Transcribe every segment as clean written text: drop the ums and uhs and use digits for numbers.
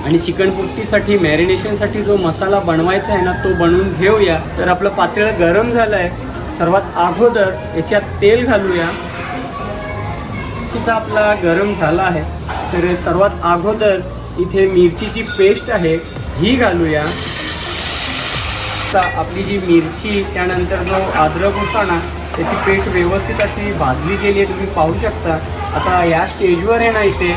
आणि चिकन पोपटीसाठी मॅरिनेशनसाठी जो मसाला बनवायचा आहे ना तो बनवून घेऊया। तर आपलं पातेलं गरम झालं आहे। सर्वात अगोदर याच्यात तेल घालूया, सुद्धा आपला गरम झाला आहे। तर सर्वात अगोदर इथे मिरचीची पेस्ट आहे ही घालूया। आपली जी मिरची त्यानंतर जो अद्रक होता ना त्याची पेस्ट व्यवस्थित अशी भाजली गेली आहे, तुम्ही पाहू शकता। आता या स्टेजवर आहे ना इथे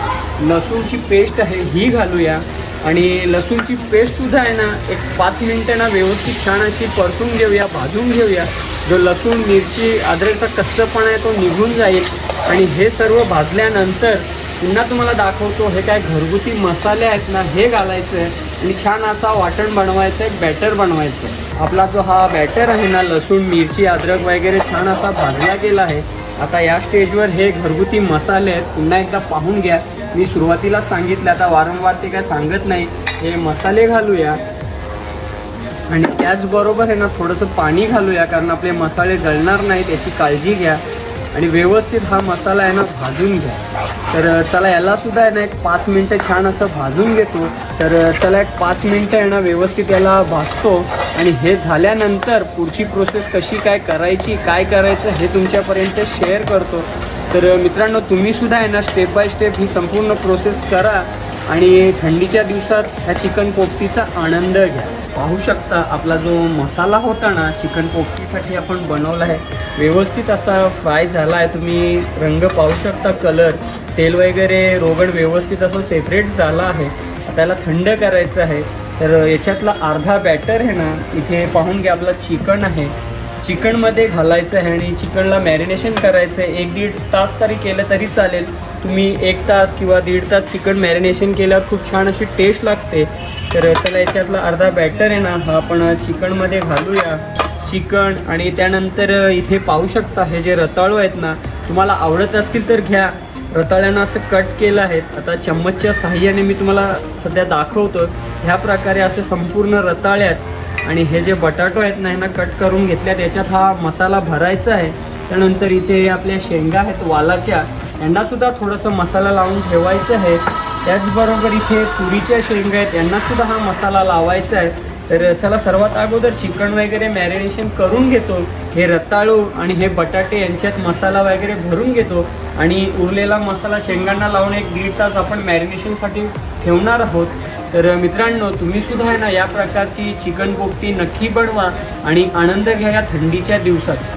लसूणची पेस्ट आहे ही घालूया आणि लसूणची पेस्ट सुद्धा आहे ना एक 5 मिनिटं ना व्यवस्थित छान अशी परतून घेऊया, भाजून घेऊया। जो लसूण मिरची अद्रकचा कच्चापणा आहे तो निघून जाईल आणि हे सर्व भाजल्यानंतर पुन्हा तुम्हाला दाखवतो हे काय घरगुती मसाले आहेत ना हे घालायचं आहे आणि छान असा वाटण बनवायचं आहे, बॅटर बनवायचं आहे। आपला जो हा बॅटर आहे ना लसूण मिरची अद्रक वगैरे छान असा भाजला गेला आहे। आता या स्टेजवर हे घरगुती मसाले आहेत, पुन्हा एकदा पाहून घ्या। मी सुरुवातीला सांगितलं, आता वारंवार ते काय सांगत नाही। हे मसाले घालूया आणि त्याचबरोबर आहे ना थोडंसं पाणी घालूया, कारण आपले मसाले जळणार नाहीत याची काळजी घ्या आणि व्यवस्थित हा मसाला आहे ना भाजून घ्या। तर चला याला सुद्धा आहे ना एक 5 मिनिटं छान असं भाजून घेतो। तर चला एक 5 मिनिटं आहे ना व्यवस्थित याला भाजतो आणि हे झाल्यानंतर पुढची प्रोसेस कशी काय करायची, काय करायचं हे तुमच्यापर्यंत शेअर करतो। तर मित्रांनो तुम्ही सुद्धा आहे ना स्टेप बाय स्टेप ही संपूर्ण प्रोसेस करा आणि थंडीच्या दिवसात ह्या चिकन पोपटीचा आनंद घ्या। पाहू शकता आपला जो मसाला होता ना चिकन पोपटीसाठी आपण बनवला आहे व्यवस्थित असा फ्राय झाला आहे। तुम्ही रंग पाहू शकता, कलर, तेल वगैरे रोगण व्यवस्थित असं सेपरेट झाला आहे। आता याला थंड करायचं आहे। तर याच्यातला अर्धा बॅटर आहे ना इथे पाहून घ्या, आपला चिकन आहे चिकनमध्ये घालायचं आहे आणि चिकनला मॅरिनेशन करायचं आहे। 1-1.5 तास तरी केलं तरी चालेल। तुम्ही 1 तास किंवा 1.5 तास चिकन मॅरिनेशन केल्यावर खूप छान अशी टेस्ट लागते। तर चला याच्यातला अर्धा बॅटर आहे ना हा आपण चिकनमध्ये घालूया। चिकन आणि त्यानंतर इथे पाहू शकता हे जे रताळू आहेत ना तुम्हाला आवडत असतील तर घ्या, रताळ्यांना असं कट केलं आहे। आता चम्मचच्या साहाय्याने मी तुम्हाला सध्या दाखवतो। ह्या प्रकारे असे संपूर्ण रताळे आहेत आणि हे जे बटाटो आहेत ना ह्यांना कट करून घेतल्यात, याच्यात हा मसाला भरायचा आहे। त्यानंतर इथे आपल्या शेंगा आहेत वालाच्या, यांना सुद्धा थोडंसं मसाला लावून ठेवायचं आहे। त्याचबरोबर इथे तुरीच्या शेंगा आहेत, यांना सुद्धा हा मसाला लावायचा आहे। तर चला सर्वात अगोदर चिकन वगैरे मॅरिनेशन करून घेतो। हे रताळू आणि हे बटाटे यांच्यात मसाला वगैरे भरून घेतो आणि उरलेला मसाला शेंगांना लावून 1-1.5 तास आपण मॅरिनेशनसाठी ठेवणार आहोत। तर मित्रांनो तुम्ही सुद्धा आहे ना या प्रकारची चिकन पोपटी नक्की बनवा आणि आनंद घ्या या थंडीच्या दिवसात।